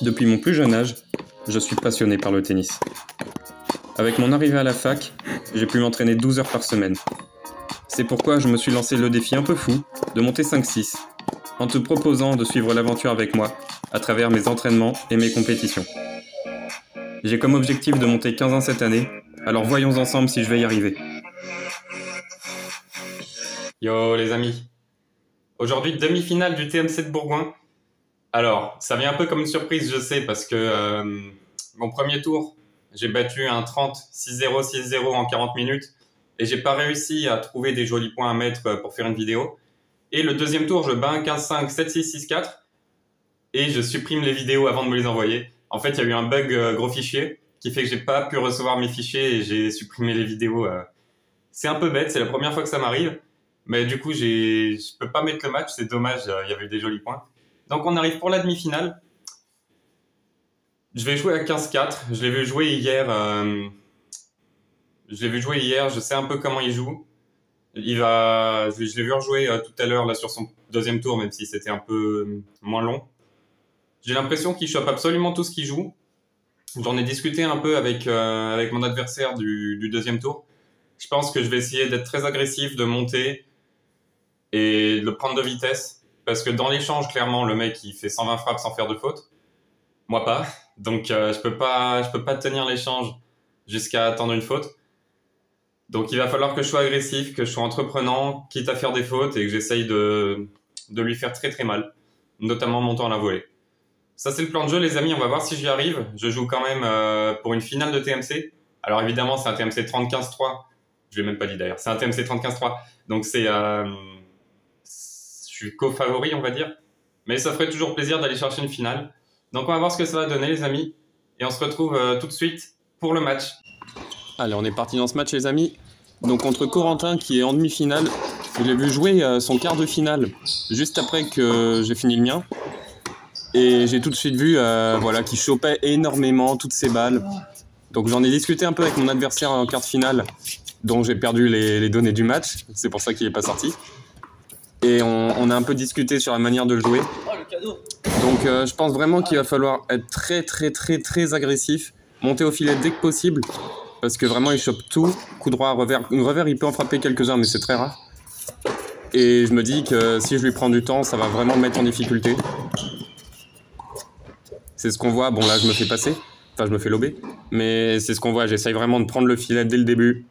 Depuis mon plus jeune âge, je suis passionné par le tennis. Avec mon arrivée à la fac, j'ai pu m'entraîner 12 heures par semaine. C'est pourquoi je me suis lancé le défi un peu fou de monter 5-6, en te proposant de suivre l'aventure avec moi à travers mes entraînements et mes compétitions. J'ai comme objectif de monter 15 ans cette année, alors voyons ensemble si je vais y arriver. Yo les amis, aujourd'hui demi-finale du TMC de Bourgoin. Alors, ça vient un peu comme une surprise, je sais, parce que mon premier tour, j'ai battu un 30, 6-0, 6-0 en 40 minutes et j'ai pas réussi à trouver des jolis points à mettre pour faire une vidéo. Et le deuxième tour, je bats un 15-5, 7-6, 6-4 et je supprime les vidéos avant de me les envoyer. En fait, il y a eu un bug gros fichier qui fait que j'ai pas pu recevoir mes fichiers et j'ai supprimé les vidéos. C'est un peu bête, c'est la première fois que ça m'arrive, mais du coup, je peux pas mettre le match, c'est dommage, il y avait eu des jolis points. Donc on arrive pour la demi-finale. Je vais jouer à 15-4. Je l'ai vu jouer hier. Je sais un peu comment il joue. Je l'ai vu rejouer tout à l'heure là sur son deuxième tour, même si c'était un peu moins long. J'ai l'impression qu'il chope absolument tout ce qu'il joue. J'en ai discuté un peu avec mon adversaire du deuxième tour. Je pense que je vais essayer d'être très agressif, de monter et de le prendre de vitesse. Parce que dans l'échange, clairement, le mec, il fait 120 frappes sans faire de faute. Moi, pas. Donc, je peux pas tenir l'échange jusqu'à attendre une faute. Donc, il va falloir que je sois agressif, que je sois entreprenant, quitte à faire des fautes et que j'essaye de lui faire très très mal. Notamment en montant à la volée. Ça, c'est le plan de jeu, les amis. On va voir si j'y arrive. Je joue quand même pour une finale de TMC. Alors, évidemment, c'est un TMC 30-15-3. Je l'ai même pas dit d'ailleurs. C'est un TMC 30-15-3. Donc, c'est... Je suis co-favori, on va dire. Mais ça ferait toujours plaisir d'aller chercher une finale. Donc on va voir ce que ça va donner, les amis. Et on se retrouve tout de suite pour le match. Allez, on est parti dans ce match, les amis. Donc contre Corentin, qui est en demi-finale. Je l'ai vu jouer son quart de finale juste après que j'ai fini le mien. Et j'ai tout de suite vu qu'il chopait énormément toutes ses balles. Donc j'en ai discuté un peu avec mon adversaire en quart de finale, dont j'ai perdu les données du match. C'est pour ça qu'il n'est pas sorti. Et on a un peu discuté sur la manière de le jouer. Donc je pense vraiment qu'il va falloir être très très très très agressif, monter au filet dès que possible, parce que vraiment il chope tout, coup droit, revers. Revers il peut en frapper quelques-uns mais c'est très rare. Et je me dis que si je lui prends du temps, ça va vraiment me mettre en difficulté. C'est ce qu'on voit, bon là je me fais passer, enfin je me fais lober, mais c'est ce qu'on voit, j'essaye vraiment de prendre le filet dès le début,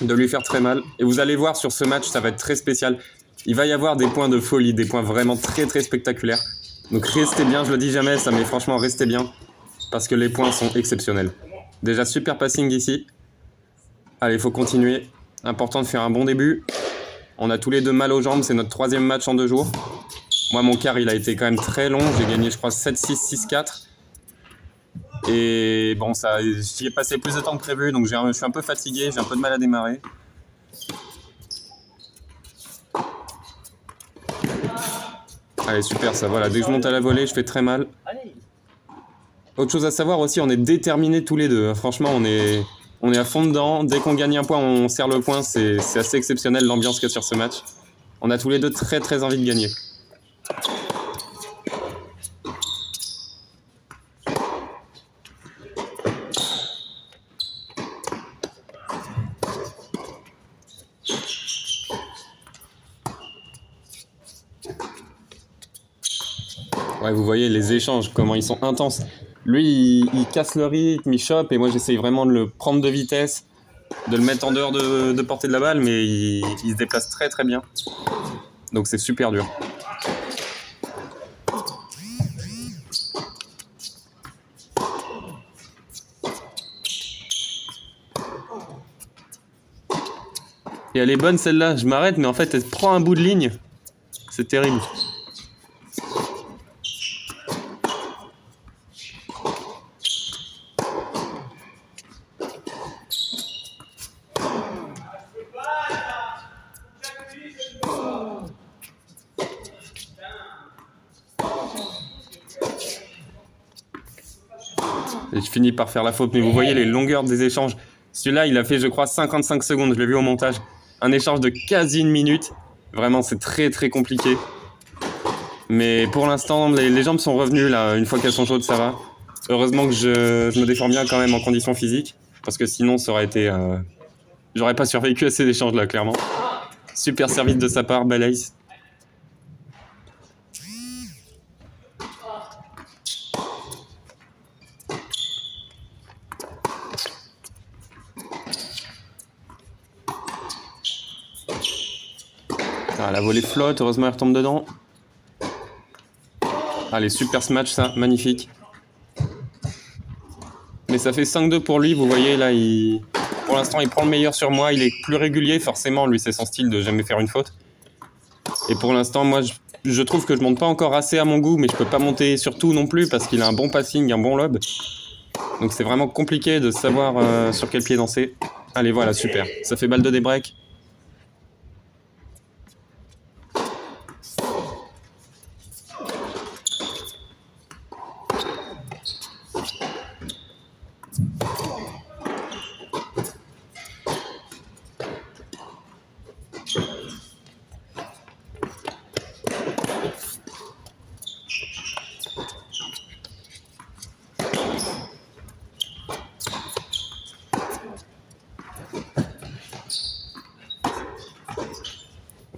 de lui faire très mal. Et vous allez voir sur ce match, ça va être très spécial. Il va y avoir des points de folie, des points vraiment très très spectaculaires. Donc restez bien, je le dis jamais ça, mais franchement restez bien. Parce que les points sont exceptionnels. Déjà super passing ici. Allez, il faut continuer. Important de faire un bon début. On a tous les deux mal aux jambes, c'est notre troisième match en 2 jours. Moi mon quart il a été quand même très long, j'ai gagné je crois 7-6, 6-4. Et bon, j'y ai passé plus de temps que prévu, donc je suis un peu fatigué, j'ai un peu de mal à démarrer. Allez, super, ça, voilà. Dès que je monte à la volée, je fais très mal. Autre chose à savoir aussi, on est déterminés tous les deux. Franchement, on est à fond dedans. Dès qu'on gagne un point, on serre le point. C'est assez exceptionnel l'ambiance qu'il y a sur ce match. On a tous les deux très très envie de gagner. Ouais, vous voyez les échanges, comment ils sont intenses. Lui, il casse le rythme, il chope, et moi j'essaye vraiment de le prendre de vitesse, de le mettre en dehors de portée de la balle, mais il se déplace très très bien. Donc c'est super dur. Et elle est bonne celle-là, je m'arrête, mais en fait elle prend un bout de ligne. C'est terrible. Et je finis par faire la faute, mais vous voyez les longueurs des échanges. Celui-là, il a fait, je crois, 55 secondes, je l'ai vu au montage. Un échange de quasi une minute. Vraiment, c'est très très compliqué. Mais pour l'instant, les jambes sont revenues là, une fois qu'elles sont chaudes, ça va. Heureusement que je me défends bien quand même en conditions physiques, parce que sinon ça aurait été... J'aurais pas survécu à ces échanges là, clairement. Super service de sa part, bel ace. Ah, la volée flotte, heureusement elle retombe dedans. Allez, super smash ça, magnifique. Mais ça fait 5-2 pour lui, vous voyez là, pour l'instant il prend le meilleur sur moi, il est plus régulier, forcément, lui c'est son style de jamais faire une faute. Et pour l'instant, moi je trouve que je monte pas encore assez à mon goût, mais je peux pas monter sur tout non plus parce qu'il a un bon passing, un bon lob. Donc c'est vraiment compliqué de savoir sur quel pied danser. Allez, voilà, super. Ça fait balle de débreak.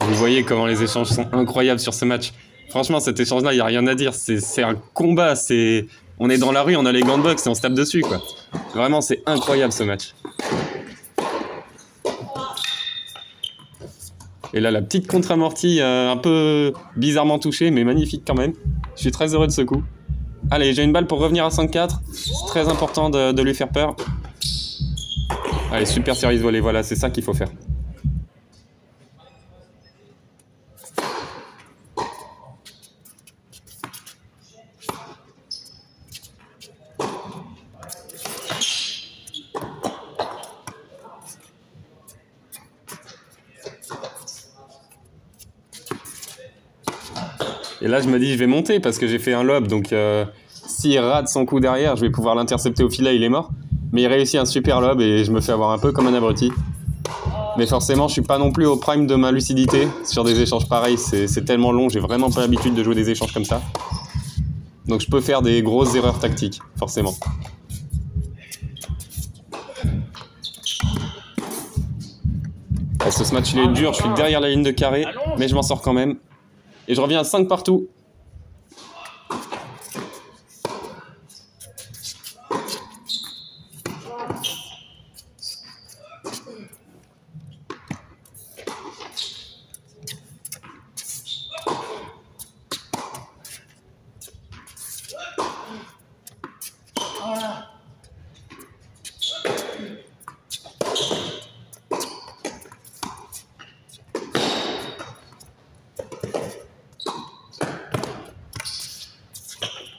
Vous voyez comment les échanges sont incroyables sur ce match. Franchement, cet échange-là, il n'y a rien à dire. C'est un combat. On est dans la rue, on a les gants de boxe et on se tape dessus, quoi. Vraiment, c'est incroyable ce match. Et là, la petite contre-amortie, un peu bizarrement touchée, mais magnifique quand même. Je suis très heureux de ce coup. Allez, j'ai une balle pour revenir à 5-4. C'est très important de lui faire peur. Allez, super service volé. Voilà, c'est ça qu'il faut faire. Et là, je me dis, je vais monter parce que j'ai fait un lob. Donc, s'il rate son coup derrière, je vais pouvoir l'intercepter au filet, il est mort. Mais il réussit un super lob et je me fais avoir un peu comme un abruti. Mais forcément, je suis pas non plus au prime de ma lucidité sur des échanges pareils. C'est tellement long, j'ai vraiment pas l'habitude de jouer des échanges comme ça. Donc, je peux faire des grosses erreurs tactiques, forcément. Et ce match, il est dur. Je suis derrière la ligne de carré, mais je m'en sors quand même. Et je reviens à 5 partout.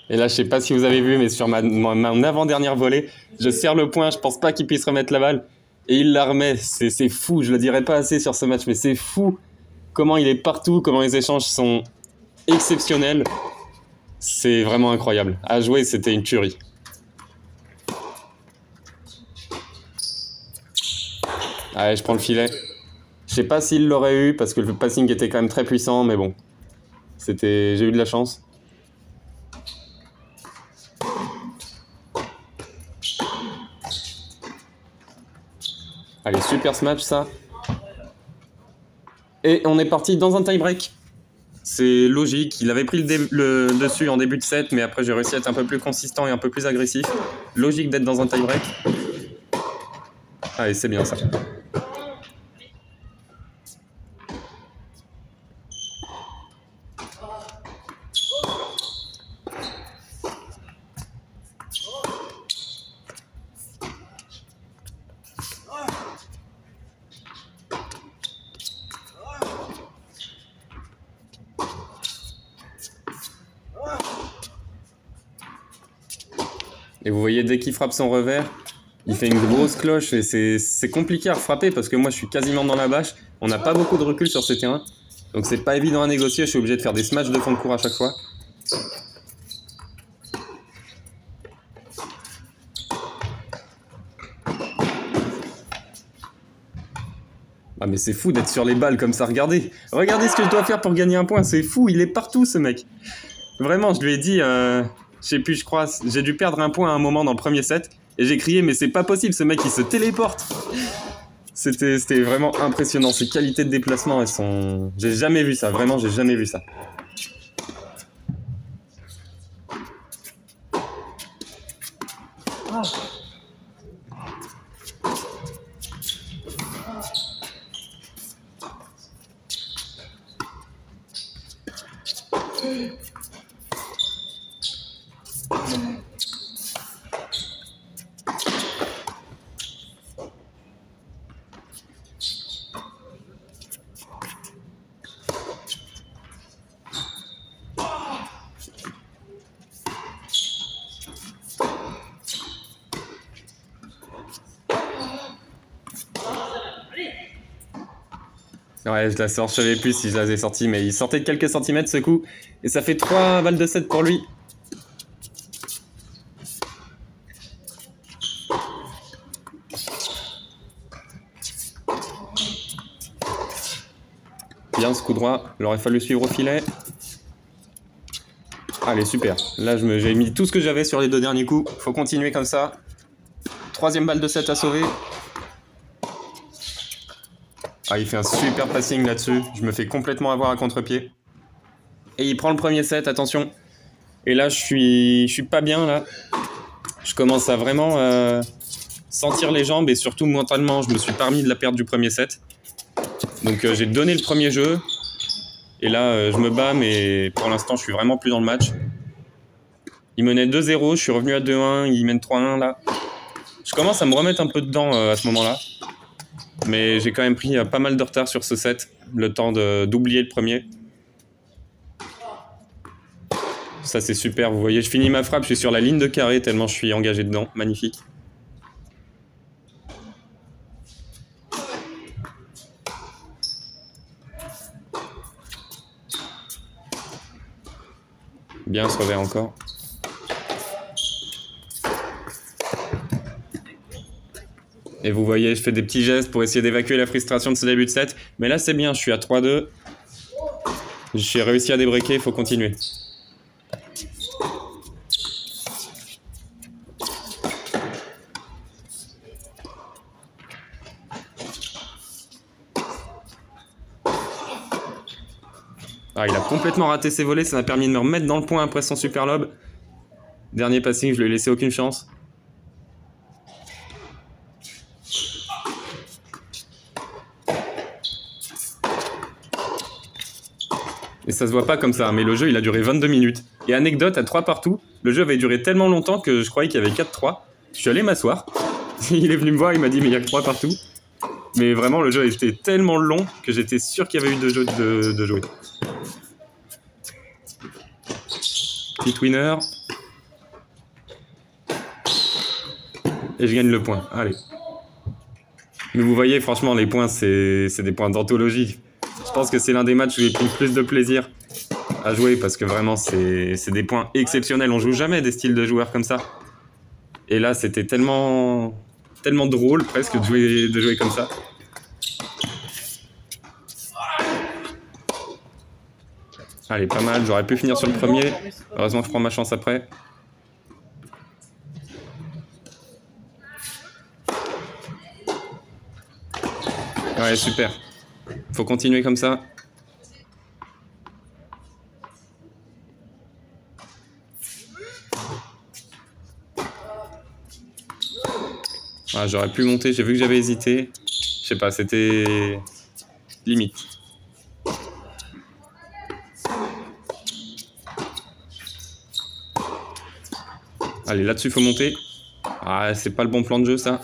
Et là, je sais pas si vous avez vu, mais sur mon avant-dernière volée, je serre le point, je pense pas qu'il puisse remettre la balle. Et il la remet. C'est fou, je le dirai pas assez sur ce match, mais c'est fou comment il est partout, comment les échanges sont exceptionnels. C'est vraiment incroyable. À jouer, c'était une tuerie. Allez, je prends le filet. Je sais pas s'il l'aurait eu, parce que le passing était quand même très puissant, mais bon. J'ai eu de la chance. Allez, super smash ça. Et on est parti dans un tie-break. C'est logique, il avait pris le dessus en début de set, mais après j'ai réussi à être un peu plus consistant et un peu plus agressif. Logique d'être dans un tie-break. Allez, c'est bien ça. Et vous voyez, dès qu'il frappe son revers, il fait une grosse cloche et c'est compliqué à frapper parce que moi je suis quasiment dans la bâche. On n'a pas beaucoup de recul sur ce terrain. Donc c'est pas évident à négocier, je suis obligé de faire des smash de fond de cours à chaque fois. Ah mais c'est fou d'être sur les balles comme ça, regardez. Regardez ce que je dois faire pour gagner un point, c'est fou, il est partout ce mec. Vraiment, je lui ai dit, je sais plus, je crois, j'ai dû perdre un point à un moment dans le premier set. Et j'ai crié, mais c'est pas possible, ce mec il se téléporte. C'était vraiment impressionnant, ses qualités de déplacement, elles sont... J'ai jamais vu ça, vraiment, j'ai jamais vu ça. Ouais, je la sors, je savais plus si je l'avais sorti, mais il sortait de quelques centimètres ce coup. Et ça fait 3 balles de 7 pour lui. Bien ce coup droit, il aurait fallu suivre au filet. Allez, super. Là, j'ai mis tout ce que j'avais sur les 2 derniers coups. Faut continuer comme ça. 3e balle de 7 à sauver. Ah, il fait un super passing là-dessus. Je me fais complètement avoir à contre-pied. Et il prend le premier set, attention. Et là, je suis pas bien, là. Je commence à vraiment sentir les jambes et surtout mentalement, je me suis pas remis de la perte du premier set. Donc, j'ai donné le premier jeu. Et là, je me bats, mais pour l'instant, je suis vraiment plus dans le match. Il menait 2-0, je suis revenu à 2-1, il mène 3-1, là. Je commence à me remettre un peu dedans à ce moment-là. Mais j'ai quand même pris pas mal de retard sur ce set, le temps d'oublier le premier. Ça c'est super, vous voyez, je finis ma frappe, je suis sur la ligne de carré tellement je suis engagé dedans, magnifique. Bien ce revers encore. Et vous voyez, je fais des petits gestes pour essayer d'évacuer la frustration de ce début de set. Mais là, c'est bien, je suis à 3-2. J'ai réussi à débreaker, il faut continuer. Ah, il a complètement raté ses volets, ça m'a permis de me remettre dans le point après son super lob. Dernier passing, je lui ai laissé aucune chance. Et ça se voit pas comme ça, mais le jeu il a duré 22 minutes. Et anecdote, à 3 partout, le jeu avait duré tellement longtemps que je croyais qu'il y avait 4-3. Je suis allé m'asseoir, il est venu me voir, il m'a dit mais il y a que 3 partout. Mais vraiment le jeu était tellement long que j'étais sûr qu'il y avait eu 2 jeux de jouer. Petit winner. Et je gagne le point, allez. Mais vous voyez, franchement, les points, c'est des points d'anthologie. Je pense que c'est l'un des matchs où j'ai pris le plus de plaisir à jouer parce que vraiment, c'est des points exceptionnels. On joue jamais des styles de joueurs comme ça. Et là, c'était tellement drôle presque de jouer comme ça. Allez, pas mal. J'aurais pu finir sur le premier. Heureusement, je prends ma chance après. Ouais, super. Faut continuer comme ça. Ah, j'aurais pu monter, j'ai vu que j'avais hésité. Je sais pas, c'était limite. Allez, là-dessus, faut monter. Ah, c'est pas le bon plan de jeu, ça.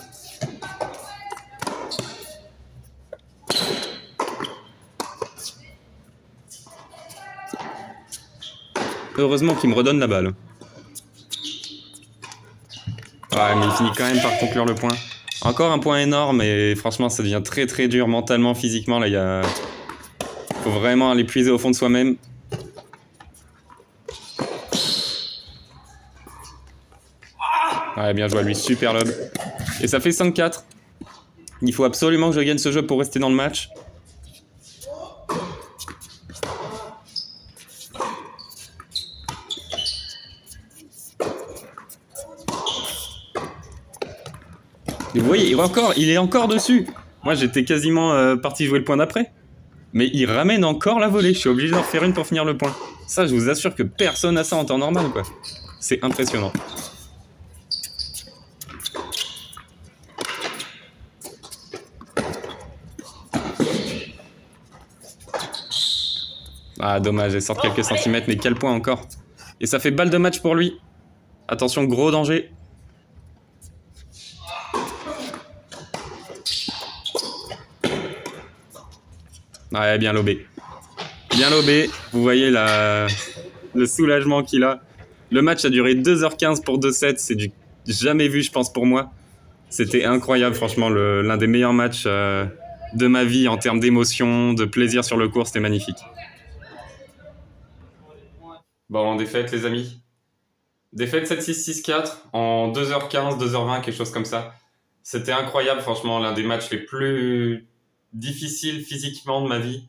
Heureusement qu'il me redonne la balle. Ouais, mais il finit quand même par conclure le point. Encore un point énorme et franchement, ça devient très très dur mentalement, physiquement. Là, faut vraiment aller puiser au fond de soi-même. Ouais, bien joué à lui, super lob. Et ça fait 5-4. Il faut absolument que je gagne ce jeu pour rester dans le match. Et vous voyez, il est encore dessus. Moi, j'étais quasiment parti jouer le point d'après. Mais il ramène encore la volée. Je suis obligé d'en refaire une pour finir le point. Ça, je vous assure que personne n'a ça en temps normal, quoi. C'est impressionnant. Ah, dommage, elle sort quelques centimètres, mais quel point encore. Et ça fait balle de match pour lui. Attention, gros danger. Ouais, bien lobé. Bien lobé. Vous voyez le soulagement qu'il a. Le match a duré 2h15 pour 2-7. C'est du jamais vu, je pense, pour moi. C'était incroyable, franchement. L'un des meilleurs matchs de ma vie en termes d'émotion, de plaisir sur le court. C'était magnifique. Bon, défaite, les amis. Défaite 7-6, 6-4 en 2h15, 2h20, quelque chose comme ça. C'était incroyable, franchement. L'un des matchs les plus difficiles physiquement de ma vie.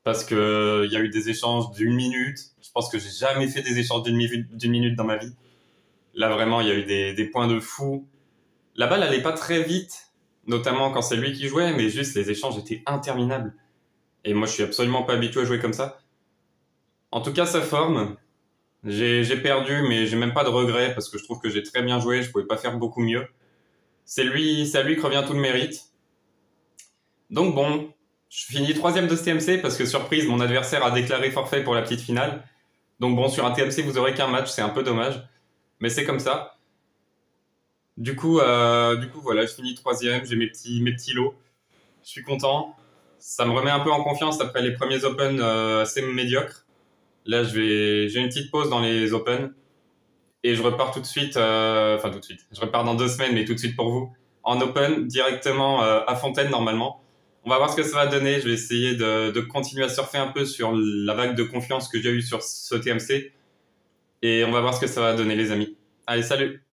Parce que il y a eu des échanges d'une minute. Je pense que j'ai jamais fait des échanges d'une minute dans ma vie. Là, vraiment, il y a eu des points de fou. La balle allait pas très vite, notamment quand c'est lui qui jouait, mais juste les échanges étaient interminables. Et moi, je suis absolument pas habitué à jouer comme ça. En tout cas, sa forme, j'ai perdu, mais j'ai même pas de regrets parce que je trouve que j'ai très bien joué. Je pouvais pas faire beaucoup mieux. C'est à lui que revient tout le mérite. Donc bon, je finis 3e de ce TMC parce que surprise, mon adversaire a déclaré forfait pour la petite finale. Donc bon, sur un TMC, vous aurez qu'un match, c'est un peu dommage, mais c'est comme ça. Du coup, voilà, je finis 3e, j'ai mes petits lots. Je suis content. Ça me remet un peu en confiance après les premiers Open assez médiocres. Là, j'ai une petite pause dans les Open et je repars tout de suite, enfin tout de suite. Je repars dans 2 semaines, mais tout de suite pour vous en Open directement à Fontaine normalement. On va voir ce que ça va donner. Je vais essayer de continuer à surfer un peu sur la vague de confiance que j'ai eue sur ce TMC et on va voir ce que ça va donner, les amis. Allez, salut!